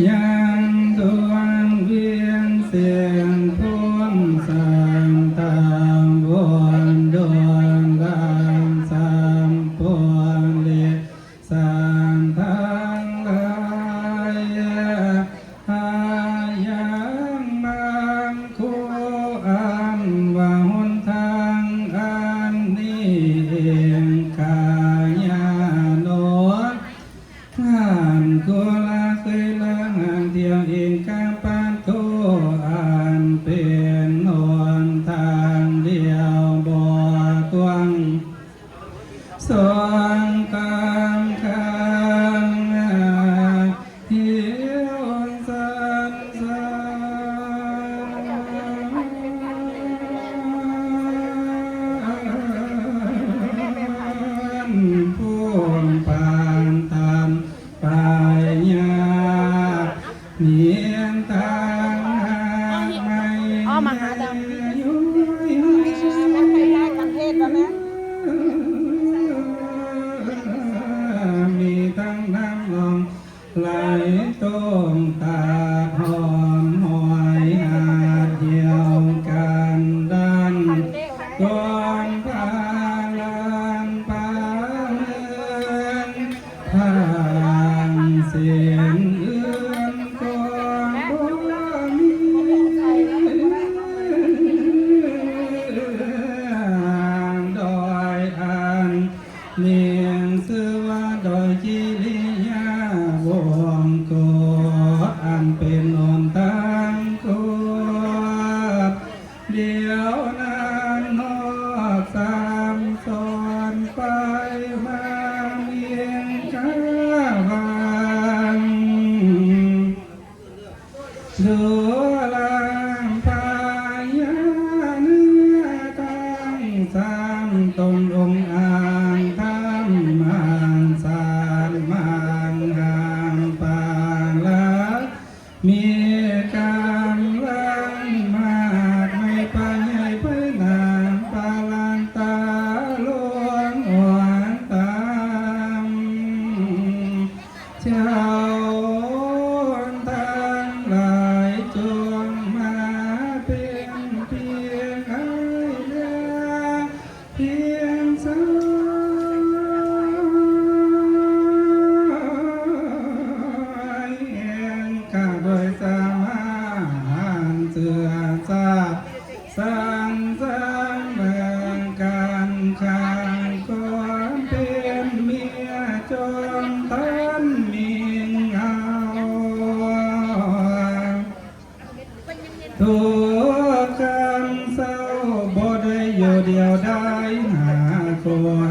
ยังดวงเวียนเสียงพุ่มสามตามวนดวงลางสามปวงเลียสามทางลายหายังมังคูอันว่าหนทางอันนี้เองกายาโนงานกุลาเคยละงานเดียวเองกาปานโตอันเป็นหนทางเดียวบ่ตวงสองกางคังเหี่ยวสันสันผู้ปานตามปลายยาเนียนทางไม่มาหาดำยุ่ยมีทั้งน้ำนองไหลต้มตาหอมหอยหาดเดียวกันดันกองพาลานพาเมืองทางเสียงเอื้อนกองบ่มีดอยอันเนียงชื่อว่าดอยจิริยาวงโกอันเป็นหนทางกูเดียวนั้นนอกสามสอนไปมาเมียงกาวังดูลางพายาเนื้อตั้งสามตรงองค์อ่างทำมังสารมังหางปางลักมีกำลังมากไม่ไปใหญ่ไปนานปาลันตาหลวงหวานตามเจ้าทางหลายจงมาเป็นเพียงไอเดียเพียงสายแห่งข้าโดยสามารถเสือทราบสร้างสร้างเมืองการข้างความเป็นเมียจงทันมีเงาทุกคำเศร้าบ่ได้อยู่เดียวได้หาค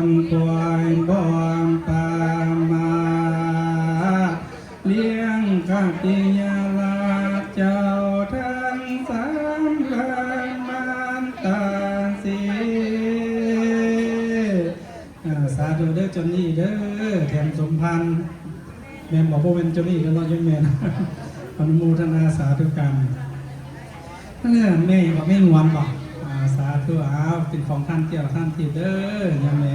นควายบ่อมปามาเลี้ยงข้าปิยาลาเจ้าทั้งสามพานมานตาสีสาธุเด้อจนนี่เด้อแถมสมพันธ์แม่นบอกว่าเป็นจนนี่ก็รอดยังแม่นอนุโมทนาสาธุกันเนี่ยแม่บอกไม่งวนบอกสาธุอ้าวเป็นของท่านเที่ยวท่านทีเด้อเนี่ยแม่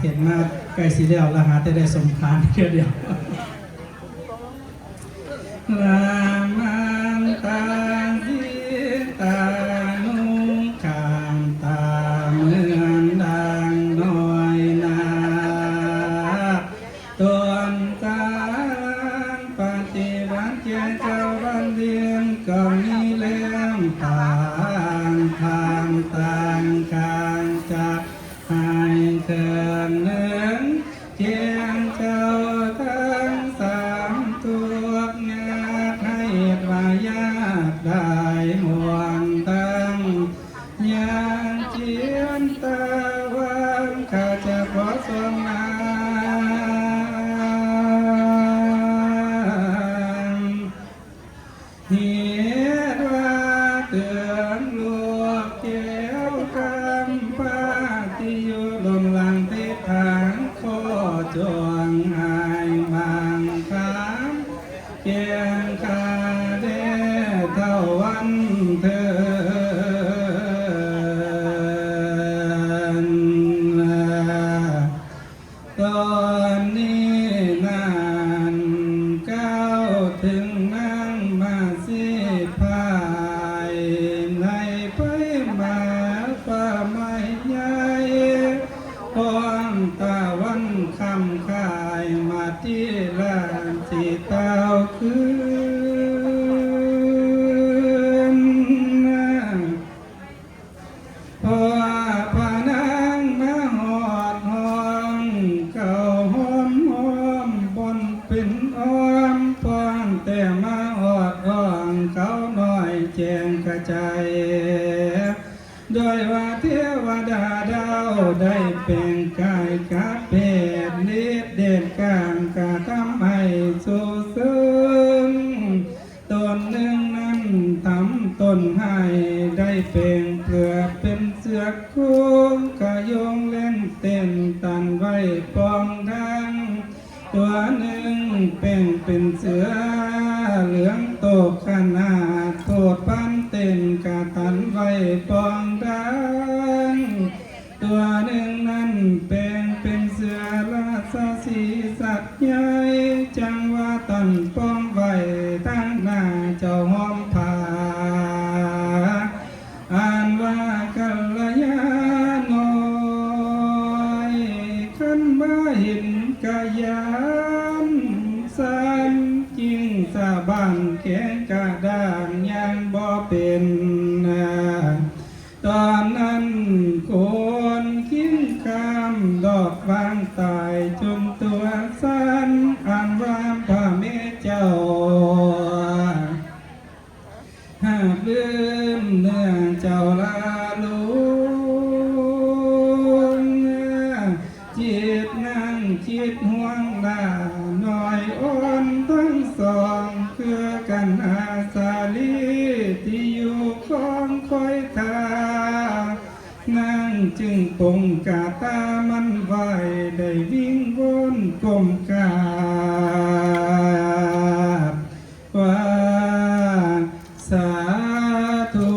เห็นมาใกล้สีเดียวแล้วหาแต่ได้สมทานเดียวลามันตาสีตานุกางตาเหมือนดังน้อยนาต้นตาลปฏิบัติเจ้าบันเดียนก็มีเลี้ยงทางต่างกลางจากให้เกินหนึ่งเจียงเจ้าทั้งสามตัวงาให้วายากได้ห่วงตั้งยางเจียนตะวันข้าจะขอสมนาเหตุว่าเตือนลูกเกี่ยวกับพาที่อยู่ลมหลังทิศทางโคจรหายมังคามเกียงคาเดเท่าวันเธอตอนนี้นานก้าว ถึงนางมาสิพายในไปมาฝ่าไม้ใหญ่พร้อมตะวันคำคายมาที่ลานสีเต้าคืนพอพานางมาหอดห้องเก่าหอมหอมบนเป็นอ้อมพองแต่มาหอดห้องเขาหน่อยแจงกระจายโดยว่าเทวดาดาวได้เป็นกายกะเพศนิดเด่นกลางกะทำให้สู่ซึ้งตนหนึ่งนั้นทำตนให้ได้เป็นเปลือกเป็นเสือโค้งกะโยงเล่นเต้นตันไว้ปองดังตัวหนึ่งเป็นเสือเหลืองโตขนาดโทษพันเต้นกะตันไว้ปองดังตัวหนึ่งนั้นเป็นเสือราชสีสัตว์ใหญ่จังว่าตันป้องไว้ตั้งหน้าเจ้าหอมผาอ่านว่ากัลยาณอยขันมาเห็นกะยานสันจริงสาบานแข็งกระด้างยังบ่เป็นตอนนั้นคนคิ้งคำดอกฟางตายจนตัวสั้นอ่านว่าพระเมเจ้าหากลืมเนื้อเจ้าลาลุงจิตนั่งคิดห่วงลาหน่อยอ่อนทั้งสองคือกันอาสาลีที่อยู่ของคอยทานั่งจึงปงกาตามันไหวได้วิ่งวนกลมกราบว่าสาธุ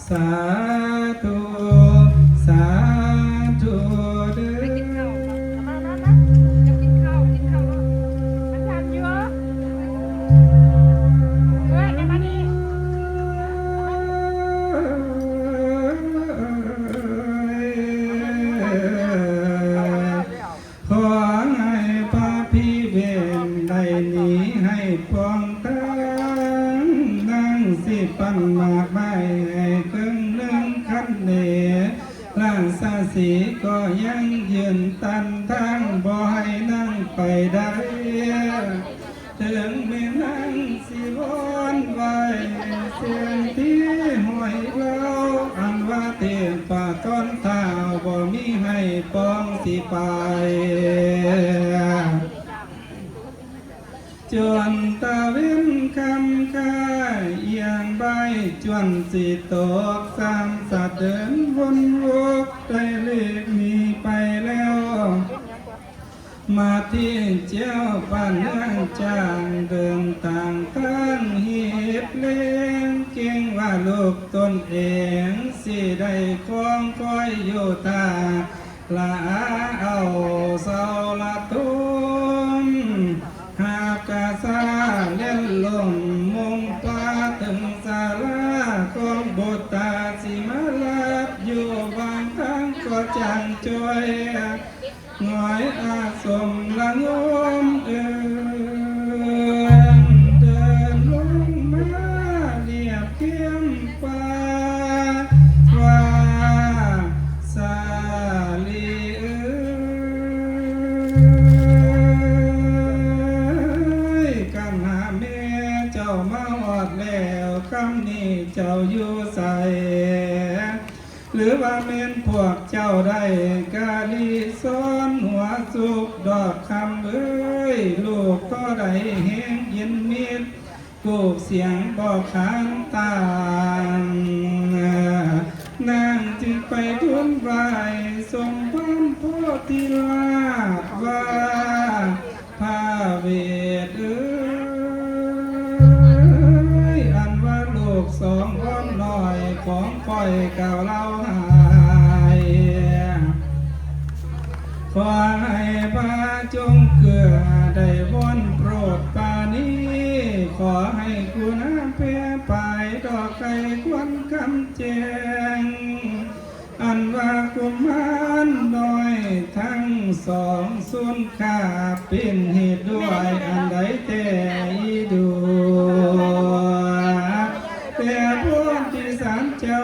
สาธุสาธุเด้อกินข้าวมันทำเยอะเฮ้ยไอ้มานี่ขอให้พระพี่เวนได้หนีให้พองตั้งนั่งสิปันมากไม่ให้ครึ่งหนึ่งคันเนร่างสาสีก็ยังยืนตันทั้งบ่ให้นั่งไปได้ถึงไม่นั่งสิวนไว้เสียงที่ห้อยเล่าอันว่าเตียนป่าต้นเท้าบ่มีให้ปองสิไปจวนตาเว้นคำคายเอียงใบจวนสิตกสามสัตว์เดินวนวกได้เลขมีไปแล้วมาที่เจ้าบ้านเมืองจางเดินต่างตั้งหีบเลี้ยงเก่งว่าลูกตนเองสิได้คล้องคอยอยู่ตาลาเอาเสาละตุมหากกาซาเล่นลมมุงปลาถึงศาลาของบุตรสิมาลับอยู่บางทางก็จังช่วยหน่อยอาสมละงมเดินลงมาเรียบเทียมฟ้าว่าสาลีกันหาแม่เจ้ามาหอดแล้วคำนี้เจ้าอยู่ใส่หรือว่าเม่นพวกเจ้าได้กาลีซ้อนหัวสุกดอกคำเอ้ยลูกก็ได้แห้งเย็นมิดกูกเสียงบอกขานตางนางจึงไปทุนไหวทรงพันโพธิลาภว่าพาเวทเอ้ยอันว่าลูกสองคนหน่อยของปล่อยเก่าเล่าหายขอให้พระจงเกือได้วนโปรดปานี ขอให้กูน้ำเพียไปดอกไก่ควนคำแจงอันว่ากุมารน้อยทั้งสองสุนขาเป็นเหตุด้วยอันใดแต่อีดูแต่พวกที่สามเจ้า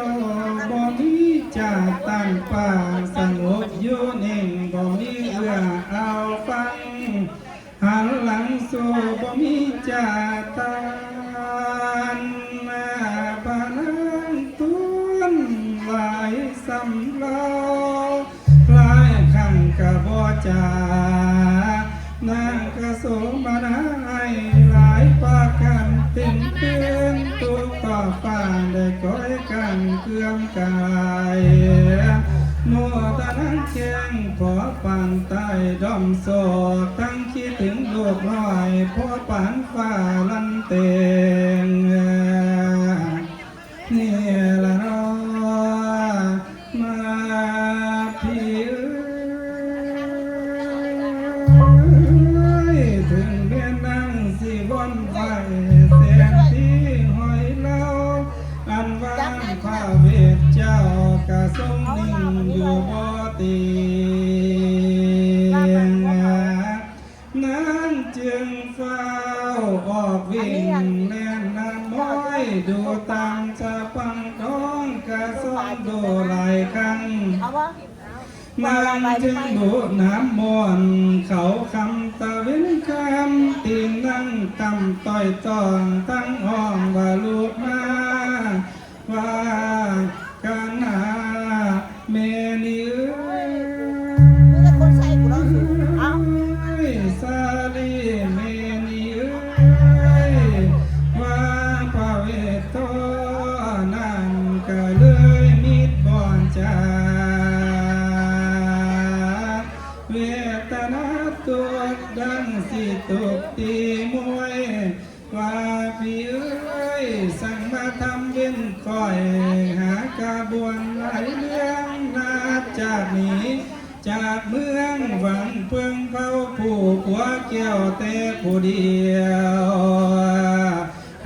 บ่มีจ่าตันป่าสงบอยู่นิ่งบ่มีเอื้อเอาฟังหันหลังสู่บ่มีจ่าตันปานังตุนหลายสำเราหลายคำกะบ่จ่านางกระโสมนาให้หลายปากกันเต็มเตือนตัวต่อฟ้าได้ก้อยกันเกื่อมกายมัวตานังแข้งขอปานใต้ดอมโศกทั้งคิดถึงลูกน้อยพอปานฟ้าลันเตงนี่ละเนาะมาพี่ถึงเบียนนั่งสิบนไฟเสียงที่หอยเล่าอันว่างข้าเวทเจ้ากะทรงนิ่งอยู่บ่ตีนั้นจึงเฝ้าออกวิ่งแล่นน้ำม้อยดูตามจะปังท้องกะทรงดูหลายครั้งนางจึงดูน้ำมวนเขาคำตะเว้นคำตีนั่งตำต่อยจองตั้งห้องว่าลูกมาว่ากันหาเมนิสาลีเมนิว่าพระเวทโตนั่นก็เลยมิดบอนจาเวทนาตัวดังสิตุกตีมวยว่าพี่เอ้ยสั่งมาทำเว้นคอยหากระบวนหลายเรื่องนาจากนี้จากเมืองหวังเพิ่งเฝ้าผู้ผัวแก้วแต่ผู้เดียว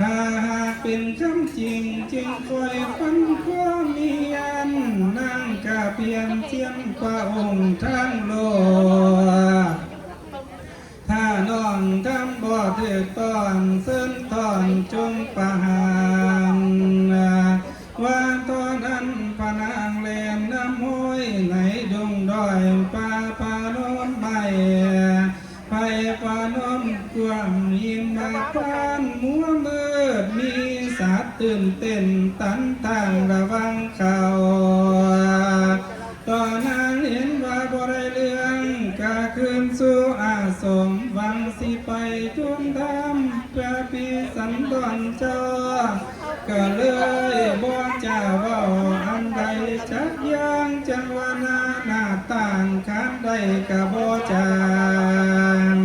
ถ้าหากเป็นคำจริงจึงคอยฟันข้อมีอันนั่งกะเพียงเทียนพระองค์ทั้งโลกถ้าน้องทำบ่ถือตอนเส้นตอนจงประหารว่าตอนนั้นพนางแลนน้ำห้อยไหนดงดอยป่าปาโนนใบไปปาโนนกวางยิ้มมาพานมัวมืดมีสัตว์ตื่นเต้นตันทางระวังเขาตอนนั้นเห็นว่าบ่ได้เรื่องกะคืนสู่อาสมหวังสิไปทุ่มทำเพื่อปีสันดอนเจ้าก็เลยบ่จ้าว่าอันใดจักอย่างจังว่าหน้าต่างคันใดก็บ่จาง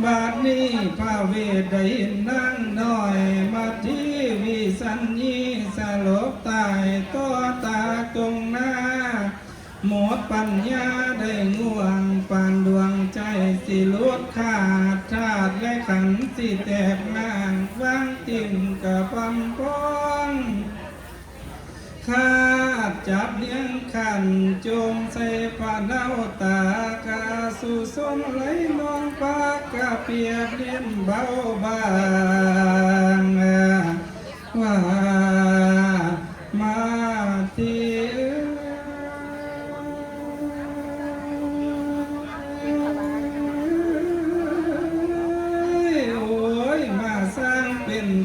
บัดนี้พระเวทได้นั่งน้อยมาที่วิสัญญีสลบตายต่อตาตรงหน้าหมดปัญญาได้ง่วงปานดวงใจสิลุดขาดธาตุและขันธ์สิแตกงานวางติ่มกับปั๊มป้องข้าจับเลี้ยงขันจมใส่ผ้าเน่าตากาสู่สมไหลนองปากกะเปียกเลี้ยนเบาบางว่ามาที่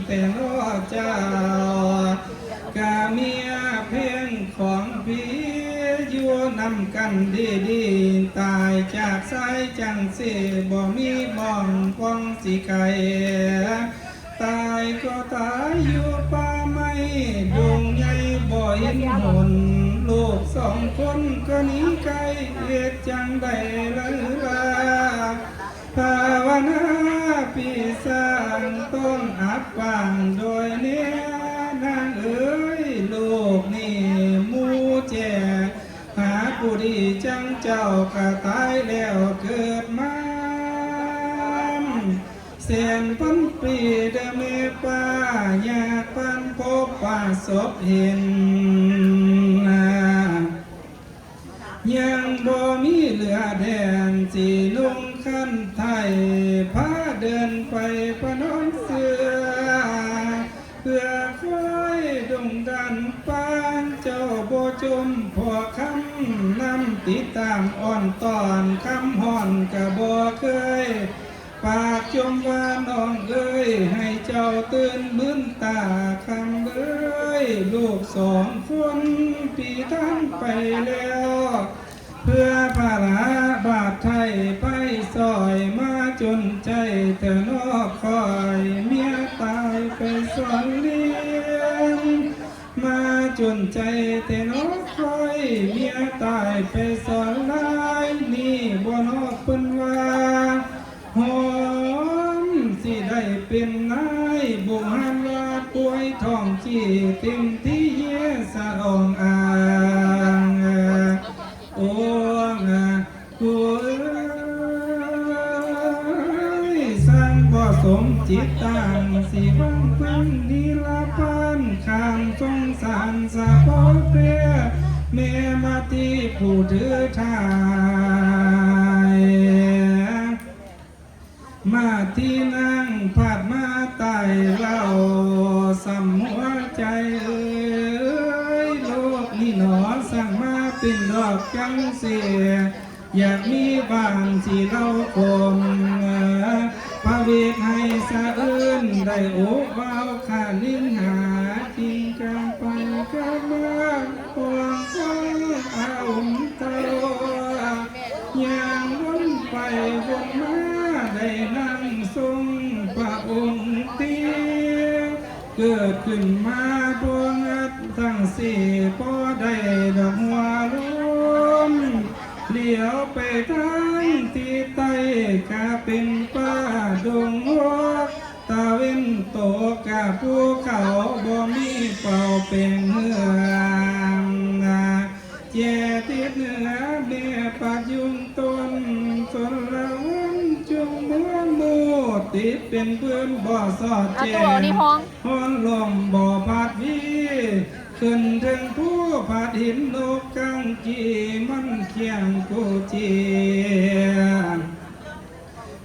แต่นอเจ้ากะเมียเพียงของพี่อยู่นำกันดีตายจากสายจังสิบ่มีมองป้องสิไก่ตายก็ตายอยู่ป่าไม้ดงใหญ่บ่เห็นหนลูกสองคนก็หนีไกลเฮ็ดจังใดล่ะภาวนาพี่สร้างต้องอับปางโดยเนี้ยนางเอ๋ยลูกนี่มูแจกหาผู้ดีจังเจ้าก็ตายแล้วเกิดมาส สียนพันปีเดเมป้าอยากปันพบป่าศพเห็นยังบ่มีเหลือแดนสีนุ่งขั้นไทยพาเดินไปพนอนเสือเพื่อคอยดงดันปานเจ้าโบจมพอคำนำติดตามอ่อนตอนคำห่อนกะบ่เคยปากจมว่าน้องเอ้ยให้เจ้าตื่นมึนตาคำเอ้ยลูกสองคนปีทั้งไปแล้วเพื่อภาระบาทไทยไปซอยมาจนใจเธอนอกคอยเมียตายไปสอนเลี้ยงมาจนใจแต่นอกคอยเมียตายไปสอนลายนี่บ่นอกเพิ่นว่าหอมสิได้เป็นนายบุหันว่าป่วยท้องจีเต็มที่เยสะอองอางโอ้กูสร้างบ่สมจิตต่างสิวังพึ่งดีละปานข้ามสงสารสะพอเพื่อแม่มาที่ผู้ถือทายมาที่นั่งผัดมาไต่เล่าสำหัวใจเอ้ยโลกนี่หนอสั่งมาเป็นดอกจังเสียอยากมีบ้านที่เราคมพระเวทให้สะอื้นได้โอบเบาขาลิ้นหาจริงจังไปกันมาควงควงเอาเต้าอย่างวนไปวนมาได้นั่งทรงพระองค์เตี้ยเกิดขึ้นมาดวงอัดทั้งสี่พอได้ดอกหัวล้มเลี้ยวไปทางที่ใต้กาเป็นป่าดงหัวตาเว้นโตกาภูเขาบ่มีเป่าเป็นเมืองเจติดเหนือเบียปากยุงต้นสนละวันจุงเมื่อมูติดเป็นเพื่อนบ่อสอดแจงห้องลมบ่อพัดวีขึ้นถึงผู้ผัดหินนกกังกีมันเคียงกูเจีย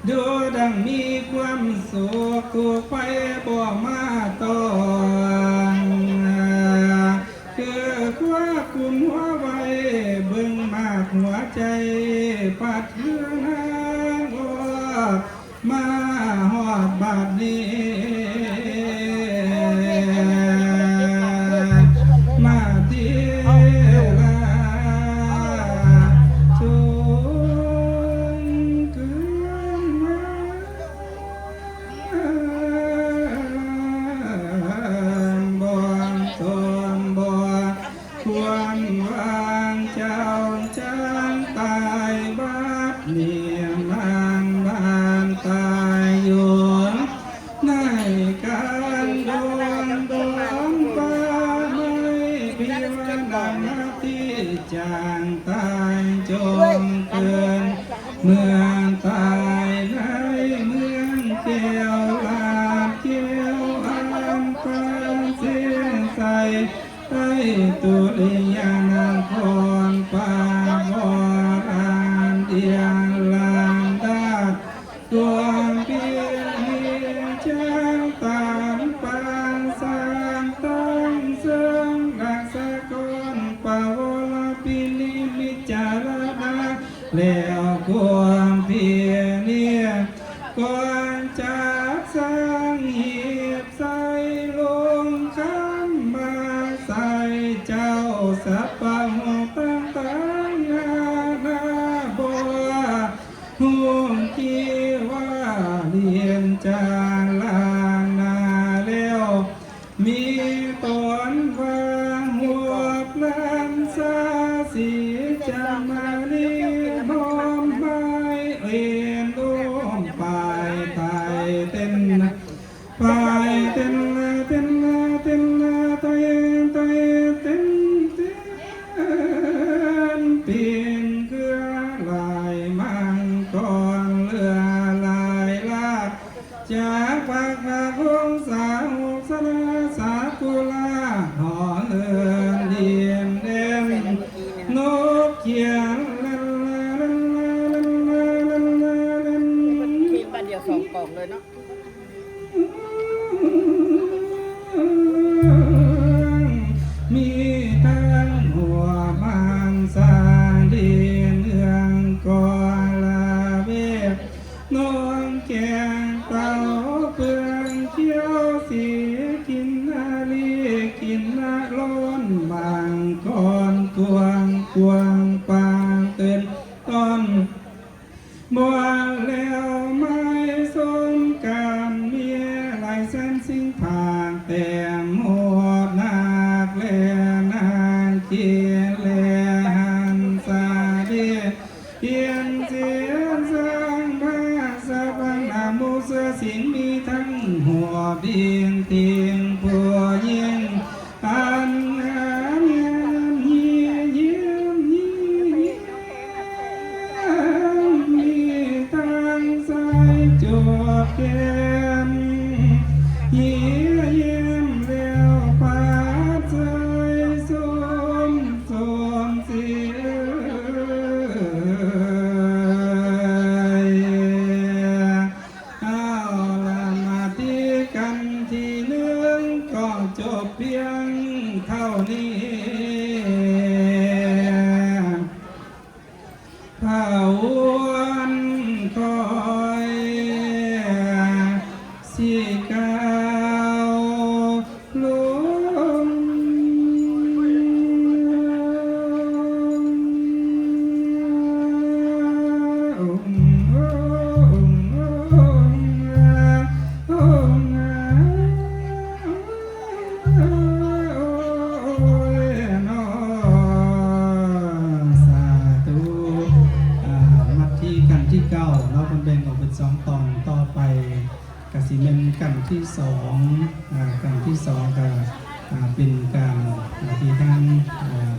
ดูดังมีความสุขถูกไปบ่มาตอนคือว่ากุมหัวไว้เบิ่งมากหัวใจปัดเฮืองมาหอดบาดนี้มาที่ลาชนเกินมาบ่ตนบ่ควรวางเจ้าจางตายบาดเนียมานบ้านตายอยู่ในการโดนป่าไม่พิวนานาที่จางตายจงเกินเมืองตายในเมืองเกี่ยวลาดเกี่ยวอันปานเสียใสใต้ตุลิยานครป่าบอานเดียงลานดาดดวงเพียงเจ้าตามปางสางตั้งเสริงรักษากรปาวลปิลิมิจารณาแล้วความเพียรเนี่ยก่อนจากสร้างหีบใส่ลงคำมาใส่เจ้าสัพพะหัวตั้งนาบัวห่วงที่ว่าเรียนจางลางนาแล้วมีตนวางหัวพลันสาสีจะมาลีหอมไม้เอ็นโอมปลายไทยเต้นปลายเต้นเต้นเต้นเต้นเต้นเต้นเต้นเปลี่ยนเครือลายมังกรเรือลายลาดใจ งสาหุสนาสากุลาหอเอินเดียนเด่นนกเขียนลันลันลันลันลันลัน มีบ้านเดียวสองกล่องเลยเนาะ มีทั้งหัวบางสาดีเนืองกอลาเวกน้องแกงเต่าเปืองเขียวสีกินนาลีกินนาล้นบางก่อนกวงกวงปางเตือนต้นบัวแล้วไม่สมการเมียลายเส้นสิ่งผางแต่หัวนาคเลนางเกียเลหันสาเดียเพียนเสียงสร้างพระสะบังนามุเสือสิงมีทั้งหัวบินเตียงผัวยิงอันงามเยี่ยมเยี่ยมเยี่ยมเยี่ยมมีทั้งสายจวบแก้มเยี่ยมเยี่ยมเร็วปาใจสมสมเสียเอาละมาที่กันทีหนึ่งก็จบเพียงเท่านี้พาวันคอยสีกาวลงสาธุมัดที่กันที่เก้าเราเป็นแบ่งออกเป็น2 ตอนต่อไปกสิเมนกันที่กันที่สองก็เป็นการที่ทั้ง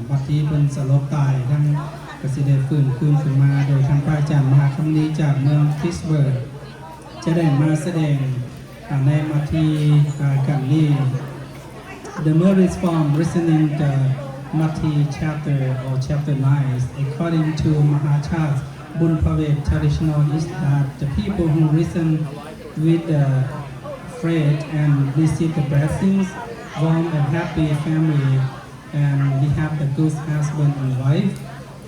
บัดที่เป็นสลบตายทั้งกสิเดฟื้นคืนขึ้นมาโดยทางพระอาจารย์มหาคำนี้จากเมืองพิสเบิร์กจะได้มาแสดงในมาที่กันนี้ The merit from listening the Mati chapter or chapter 9 according to Mahachat Bunpavet traditional is that the people who listen with the faith and receive the blessings, warm and happy family, and we have the good husband and wife,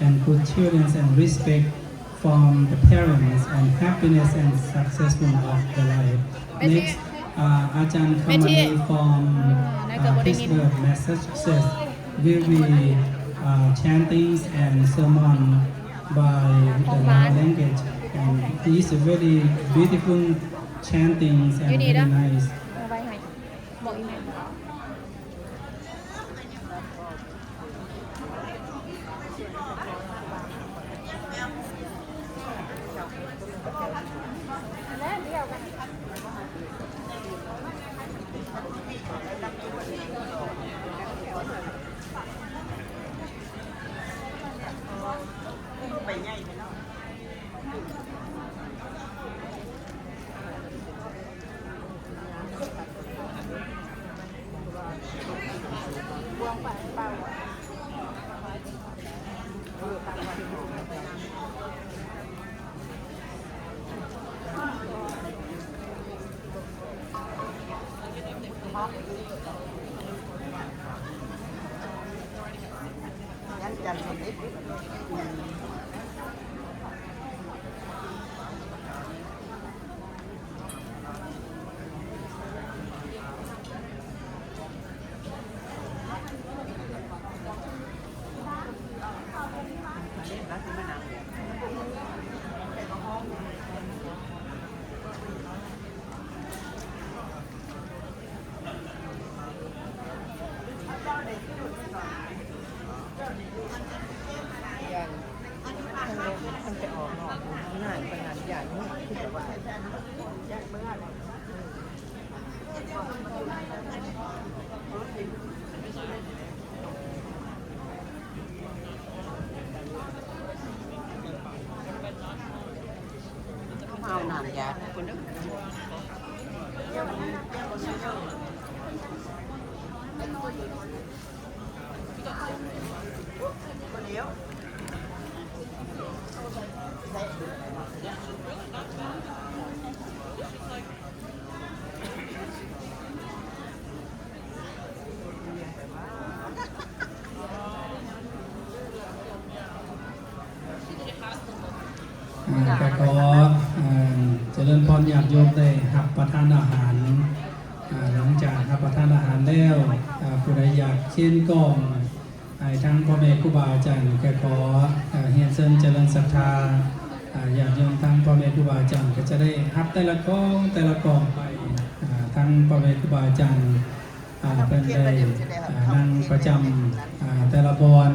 and good children and respect from the parents, and happiness and successful of the life. Next, Ajahn Kamani from Pittsburgh, Massachusetts will be chantings and sermon by the Lao language, and these are very beautiful chantings and very nice. เอาไว้ให้บอกอีเมลแล้วเดียวกัน ยันจันทร์คนนี้มันจะออกหนอกง่ายขนาดใหญ่นี่คือแบบว่าแยกเมื่อไรเขาเอาหนามยาคนนึง คนเดียว ก็ขอเจริญพรญาติโยมได้รับประทานอาหารหลังจากรับประทานอาหารแล้วผู้ใดอยากเช่นกล้องทั้งพ่อแม่ครูบาอาจารย์ก็ขอเฮียนเชิญเจริญศรัทธาญาติโยมทั้งพ่อแม่ครูบาอาจารย์ก็จะได้รับแต่ละกล้องไปทั้งพ่อแม่ครูบาอาจารย์เป็นได้นั่งประจำแต่ละบอน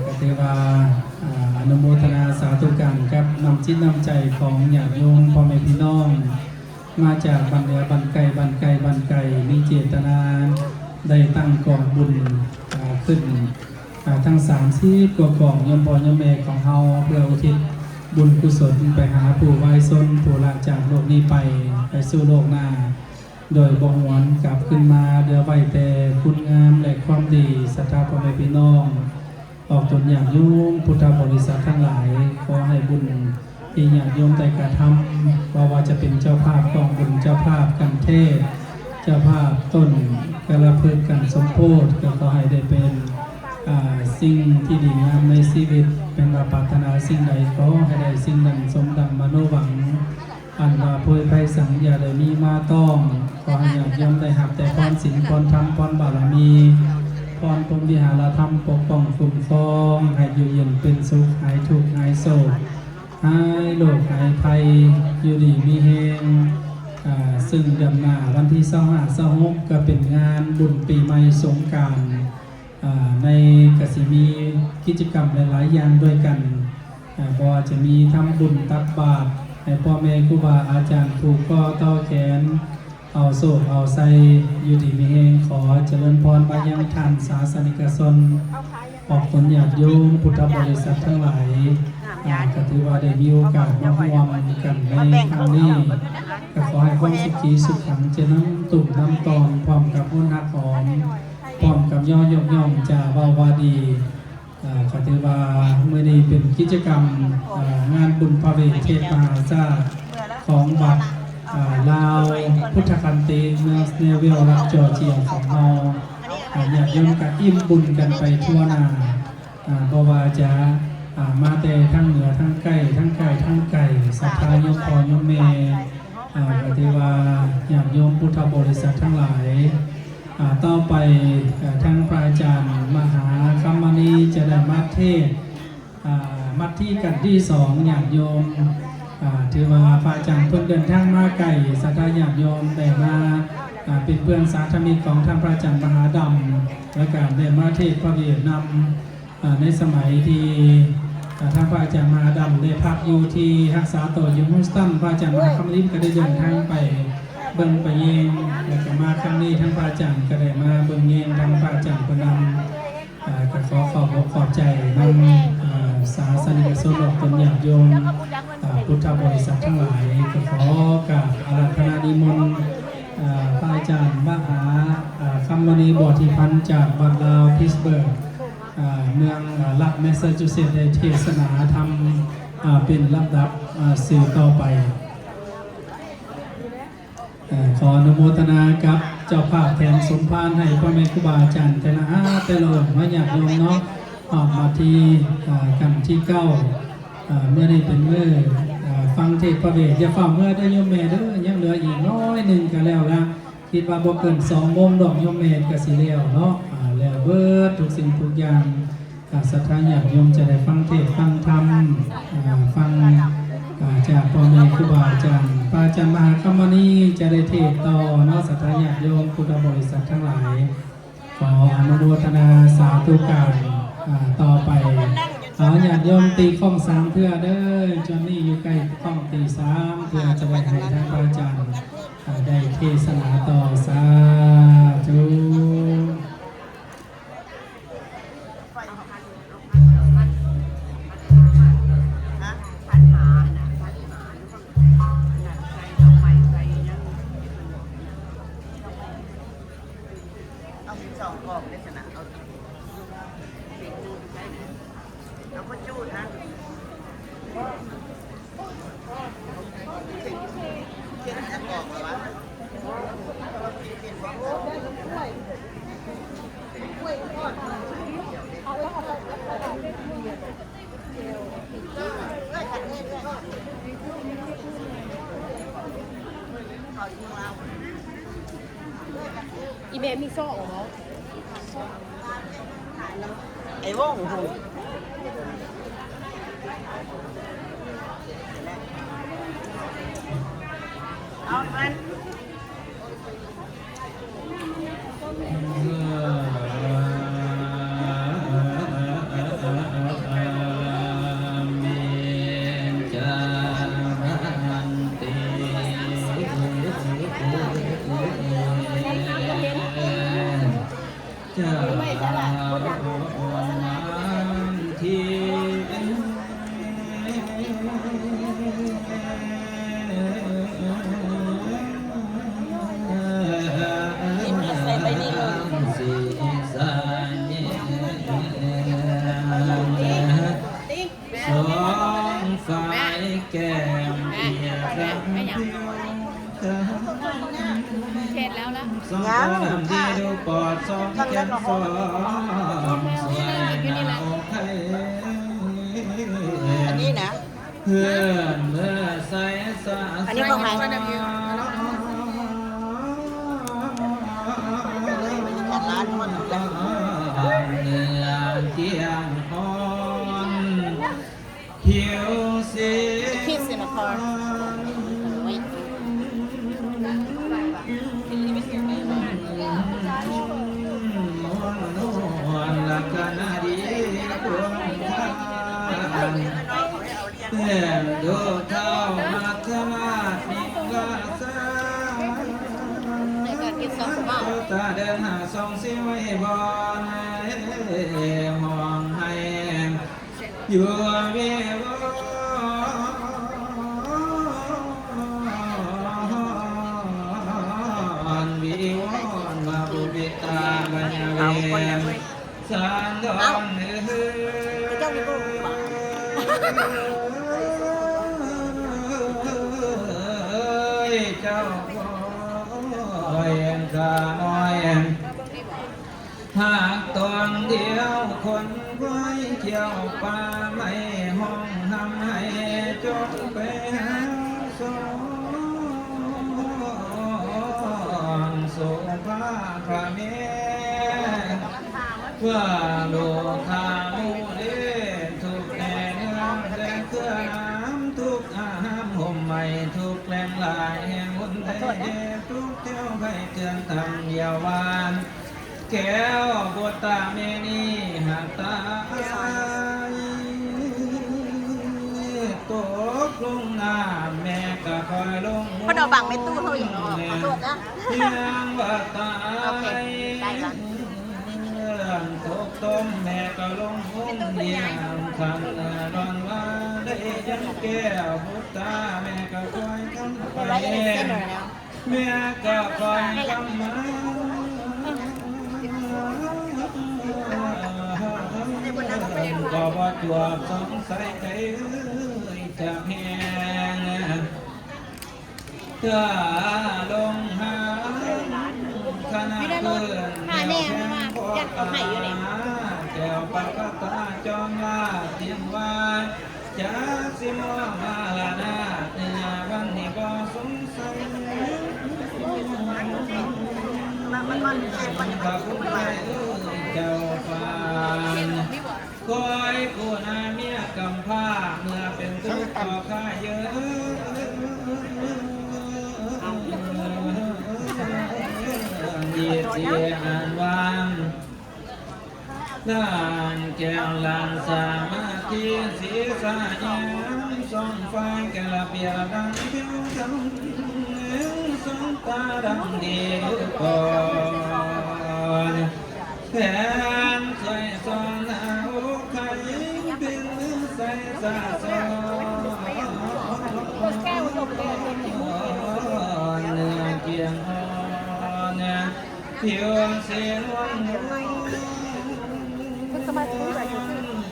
ก็ถือว่าอนุโมทนาสาธุกันครับนำจิตนำใจของญาติโยมพ่อแม่พี่น้องมาจากบันเหนือบันไกลมีเจตนาได้ตั้งกองบุญขึ้นทั้ง30 กว่ากองโยมพ่อโยมแม่ของเฮาเพื่ออุทิศบุญกุศลไปหาผู้วายชนผู้ละจากโลกนี้ไปสู่โลกหน้าโดยบ่หวนกลับขึ้นมาเดือไว้แต่คุณงามและความดีศรัทธาพ่อแม่พี่น้องออกตนอย่างยุ่งพุทธบริษัททั้งหลายขอให้บุญที่ญาติโยมได้กระทำว่าจะเป็นเจ้าภาพกองบุญเจ้าภาพกันเทศเจ้าภาพต้นกระพือกันสมโพธิก็ขอให้ได้เป็นสิ่งที่ดีงามในชีวิตเป็นปรารถนาสิ่งใดขอให้ได้สิ่งนั้นสมดังมโนหวังอันว่าโพยไพสังอย่าได้มีมาต้องขอให้ญาติโยมได้หับแต่พรศีลพรธรรมพรบารมีพรพรหมวิหารธรรมปกป้องคุ้มครองให้อยู่เย็นเป็นสุขหายทุกข์หายโศกหายโรคหายภัยอยู่ดีมีแฮงซึ่งเดือนหน้าวันที่25-26ก็เป็นงานบุญปีใหม่สงกรานต์ในกสิมีกิจกรรมหลายๆอย่างด้วยกันเพราะว่าจะมีทำบุญตักบาตรให้พ่อแม่ครูบาอาจารย์ผูกข้อต่อแขนเอาโซ่เอาใส่อยู่ดีมีแฮงขอเจริญพรไปยังท่านศาสนิกชนออกตนญาติโยมพุทธบริษัททั้งหลายก็ถือว่าได้มีโอกาสมาร่วมกันในครั้งนี้ก็ขอให้ความสุขีสุขขังเจน้ำตุ่มน้ำตอนพร้อมกับพุทธะของพร้อมกับย่อย่อมจะว่าวาดีก็ถือว่าเมื่อนี้เป็นกิจกรรมงานบุญพระเวทเทศมหาชาติของวัดลาวพุทธคันติเมืองสเนเวลรัฐจอร์เจียของเราอยากย่อมกับอิ่มบุญกันไปทั่วหน้าเพราะว่าจะมาแต่ทั้งเหนือทั้งใกล้ทั้งไกลทั้งไก่ศรัทธาโยมพ่อโยมแม่ก็ถือว่าอยากโยมพุทธบริษัททั้งหลายต่อไปทั้งพระอาจารย์มหาคัมมณีจะได้มาเทศมัดที่กันที่2อยากโยมถือว่าพระอาจารย์เพิ่งเดินทางมาไกลศรัทธาญาติโยมได้มาเป็นเพื่อนสาธมิกของท่านพระอาจารย์มหาดำและการได้มาเทศพระเวทนำในสมัยที่ท่านพระอาจารย์มหาดำได้พักอยู่ที่รักษาตัวอยู่ฮูสตันพระอาจารย์มหาคัมมณีก็ได้เดินทางไปเบิ่งไปเยงและก็มาครั้งนี้ทั้งพระอาจารย์ก็ได้มาเบิ่งเยงทั้งพระอาจารย์ก็นำก็ขอบใจนำศาสนิกชนออกตนญาติโยมพุทธบริษัททั้งหลายก็ขอกราบอาราธนานิมนต์พระอาจารย์มหาคัมมณีบพิพันธ์จากวัดลาวพิตสเบิร์กเมืองรัฐแมสซาชูเซตส์ได้เทศนาธรรมเป็นลำดับสื่อต่อไปขออนุโมทนากับเจ้าภาพแทนสมภารให้พ่อแม่ครูบาอาจารย์แต่ละแต่ละองค์มาอยากลงเนาะออกมาที่กันที่9เมื่อได้เป็นเมื่อฟังเทศน์พระเวทอย่าฝ่าเมื่อได้โยมแม่เด้อยังเหลืออีกน้อยหนึ่งก็แล้วละคิดว่าบ่เกิน2 โมงดอกโยมแม่ก็สิแล้วเนาะแล้วเบิดทุกสิ่งทุกอย่างศรัทธาญาติโยมจะได้ฟังเทศน์ฟังธรรมฟังจากพ่อแม่ครูบาอาจารย์พระอาจารย์มหาคัมมณีจะได้เทศต่อเนาะศรัทธาญาติโยมพุทธบริษัททั้งหลายขออนุโมทนาสาธุการต่อไปญาติโยมตีข้อง3เพื่อเด้อจนนี่อยู่ใกล้ข้องตี3เพื่อจะได้ให้ท่านพระอาจารย์ได้เทศนาต่อสาธุ อีเมลมีโซ่เหรอ ไอ้วงหูเอามัน เข็ดแล้วละ สองตาดีดูปอดสองแก้มสองสวยเอาให้ อันนี้นะ เพื่อนเมื่อใส่สา อันนี้ของใคร เนื้อเที่ยงอ่อนผิวสี คิดสินะพอ ลักษณะดีดวงตาเพื่อนดูเท่ามาธมามีกาสา ในการกินสองสมอง ตาเดินหาส่องสิไว้บอนมองให้อยู่เวียบอนวิวอนมาบุบิตาบัญญาเวสานดอนเจ้าพี่กู เจ้าพ่อยข้าน้อยหากตอนเดียวคนไว้เที่ยวป่าไม่ห้องทำให้จบไปหาสอนสุภาพเมว่าลูกข้ามูเดทุกแห่งแรงเคลื่อนน้ำทุกอาหารห่มใหม่ทุกแรงลายแห่งคนไทยทุกเที่ยวให้เตือนทำเยาวานแก้วบทตาเมนีหักตาตกลงน้ำแม่ก็คอยลง พอเราบังไม่ตู้เขาอย่างนี้ขอโทษนะ เพียงว่าตาย โอเคได้ละ ตกต้มแม่ก็ลงห้องเลี้ยงคันนอนว่าได้ยันแก้วบุตตาแม่ก็คอยทำไปแม่ก็คอยทำมาก็ว่าตัวสงสัยใครจะแหงถ้าลงหาขณะเพื่อนแก้วปากตาจอมลาเตียงวานจะสิมองมาลานาเนื้อวันนี้ก็สงสัยพระคุณไปเจ้าฟ้าคอยผู้นาเมียกำผ้าเมื่อเป็นทุกข์ต่อข้าเยอะดีเจียอันวางด้านแก้วลานสามาธิศีรษะยังส่องไฟแก่ละเบียดังผิวดำสองตาดำดีก่อนแขนใส่ซอนหน้าอกไข่เป็นใส่สาซอนเนื้อเกียงอ่อนผิวเสียนวัน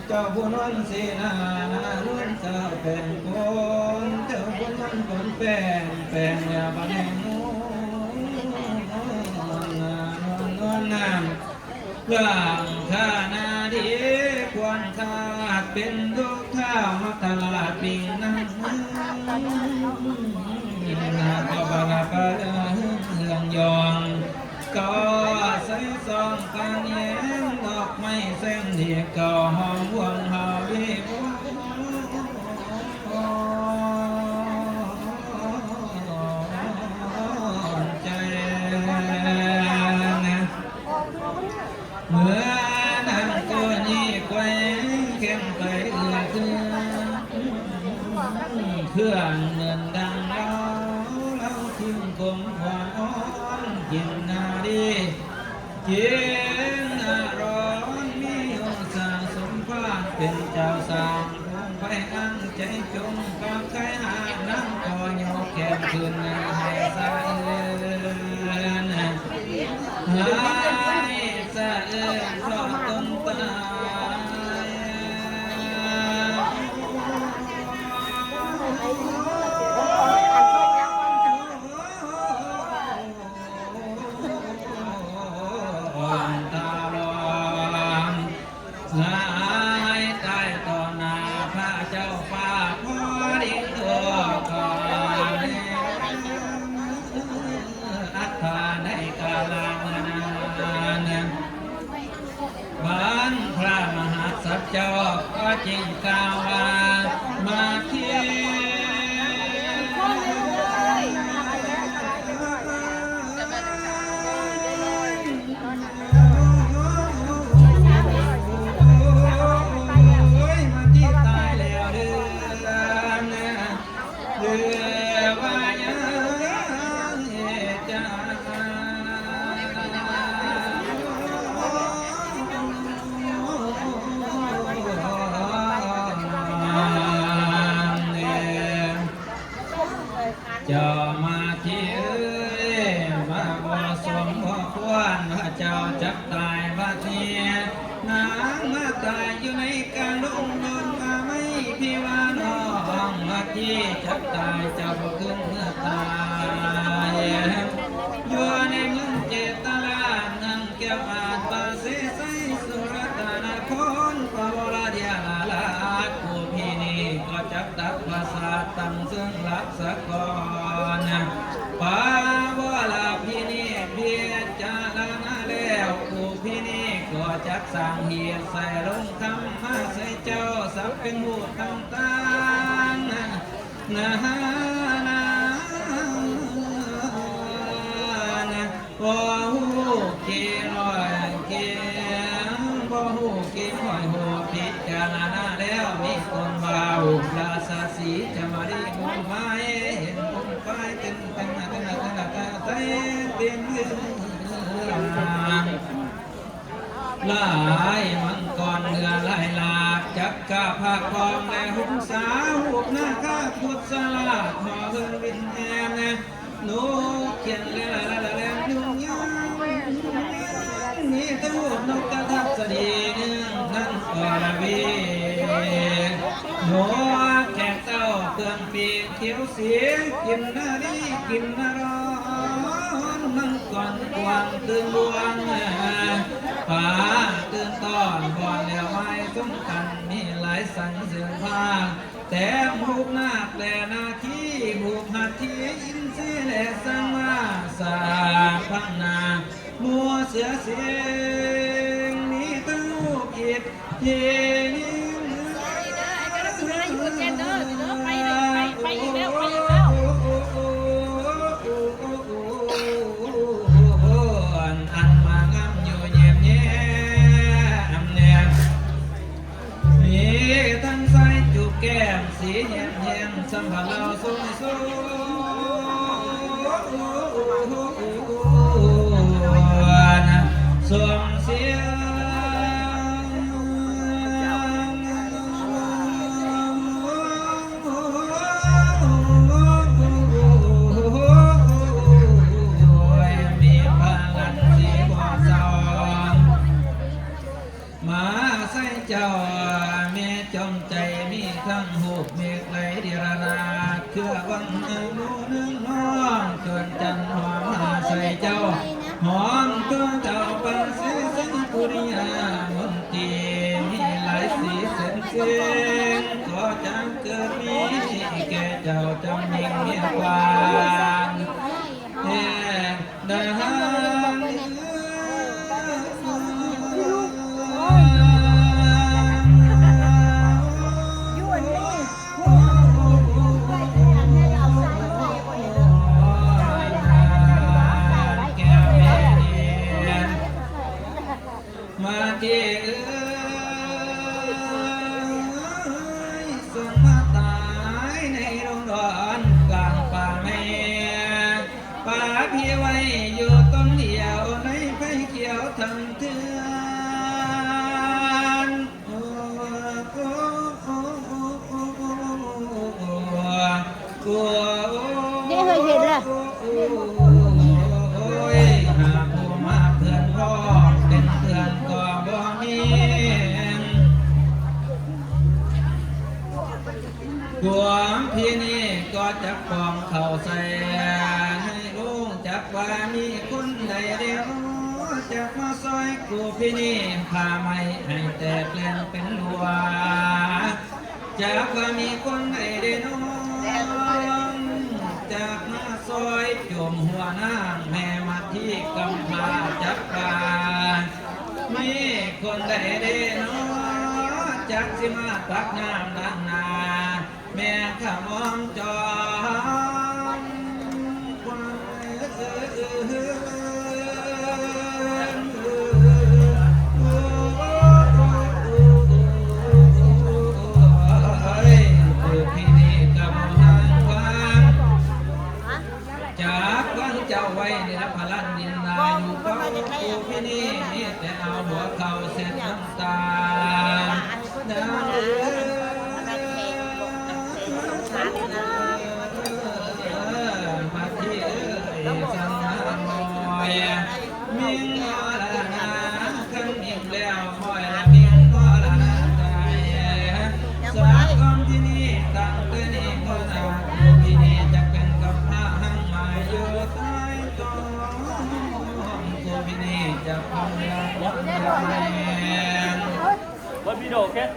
เจ้าบุญวันสีนาล้วนเจ้าเป็นคนเจ้าบุญวันคนเป็นอย่าบังนูนวลน้ำร่างข้านาดีควรขาดเป็นทุกข้าวมัตลาดปิงนั่งนาก็บาลาปะเฮืองยอง ก็ใส่ซองกางเย็นดอกไม้แสงเดียก็หอมหวงหาวิวใจเมื่อนางตัวนี้แกว่งเข้มไปเอื้อเอื้อเครื่องเงินดังเราทิ้งกลมหวานอ่อนกินนาดีกินร้อนมีองศาสมภารเป็นเจ้าสางคงไปอังใจจงกับใครหาน้ำก็โยกแก้มคืนให้สะเอื้อนให้สะเอื้อนเพราะต้นตายตาลองสายใต้ต่อหน้าพระเจ้าฟ้าพอดิ้งตัวก่อนอัตถาในกาลนานบ้านพระมหาสัจเจ้าก็จริงกล่าวว่ามาเทียจะมาที่เอ้ยมาบ่สมบ่ควรพระเจ้าจักตายบัดนี้นางมาตายอยู่ในกลางดงดอนมาไม่พี่ว่าน้องมาที่จักตายเจ้าบ่ขึ้นเมื่อตายอยู่ในเมืองเจตลานังแก้วอาจปาเสไสสุรตนาครปวรเดียลาผู้พี่นี่ก็จักตักภาษาตั้งซึ่งรักษากรป่าบ่ลาพี่นี่เพียรจาลานาแล้วผู้พี่นี่ก็จักสร้างเหียใส่ลงคำมาใส่เจ้าสับเป็นหูต่างๆนะบ่ฮู้กี่ร้อยกี่บ่ฮู้กี่ร้อยหูพิจารณาแล้วมีคนเบาราชสีจะมาดีมุมไม้เห็นมุมไฟตึงตึงตึงตึงตึงเต้นหลายมังกรเรือลายหลากจักกะภาคพองและหุบสาหุบหน้าข้าพุทธสลาดหอเพิ่งวินแอนนกเขียนแล้วยุ่งยากมีตะลุนกกระทับสดีนึงนั่นกอลวีนกแขกเต้าเพื่อนปีกเขียวเสียกินนาดีกินนาร้อนนั่งก่อนกวางตื่นดวงป่าตื่นตอนบ่อนแล้วไม้สมกันมีหลายสันเสือผ้าแต่ผูกนาคแต่นาคีผูกหัดที่อินทรีย์และสังมาสาพังนามัวเสือเสียงนี้ตั้งลูกอิดเย็นไปอีกแล้วอันมางามอยู่เย็นเย็นเนี่ยมีตั้งใส่จุกแก้มสีเย็นเย็นสัมผัสเราสูงสูงส่งเสียงมาใส่เจ้าเมจมใจมีทั้งหูเมฆไหลเดียราเครือวังนูนึงน้องเกินจันหอมมาใส่เจ้าหอมตัวเจ้าปันสีสังกุริยามนตีมีหลายสีเส้นเส้นก็จังเกิดมีแก่เจ้าจำยิ่งเมียกวางแห่ดา กัว นี่เคยเห็นแหละ โอ้ยหากผู้มาเพื่อนพ่อเป็นเพื่อนก็บ่มีกวงพี่นี่ก็จะปองเข่าใส่ให้ลุงจักว่ามีคนใดเดียวจะมาซอยกูพี่นี่พาไม่ให้แตกแลนเป็นหัวจากว่ามีคนใดเดียวจากมาซอยจมหัวนางแม่มาที่กำพาจักบานมีคนใดเดียวจักสิมาตักน้ำล้างนา แม่ข้ามองจอมพี่นี่กำลังวางจากวังเจ้าไว้ในรับพลันดินนาอยู่ก็พี่นี่แต่เอาหัวเข่าเสร็จน้ำตาดาวมาที่สังหามอยมิงมอละนาขันมิงแล้วมอยละมิงมอละนาใจสากกองที่นี่ตั้งแต่นี้ก็นาที่นี่จะเป็นกับพระหังมาอยู่ใต้ต้นกูที่นี่จะพองยังวัดยังแมน What video, okay?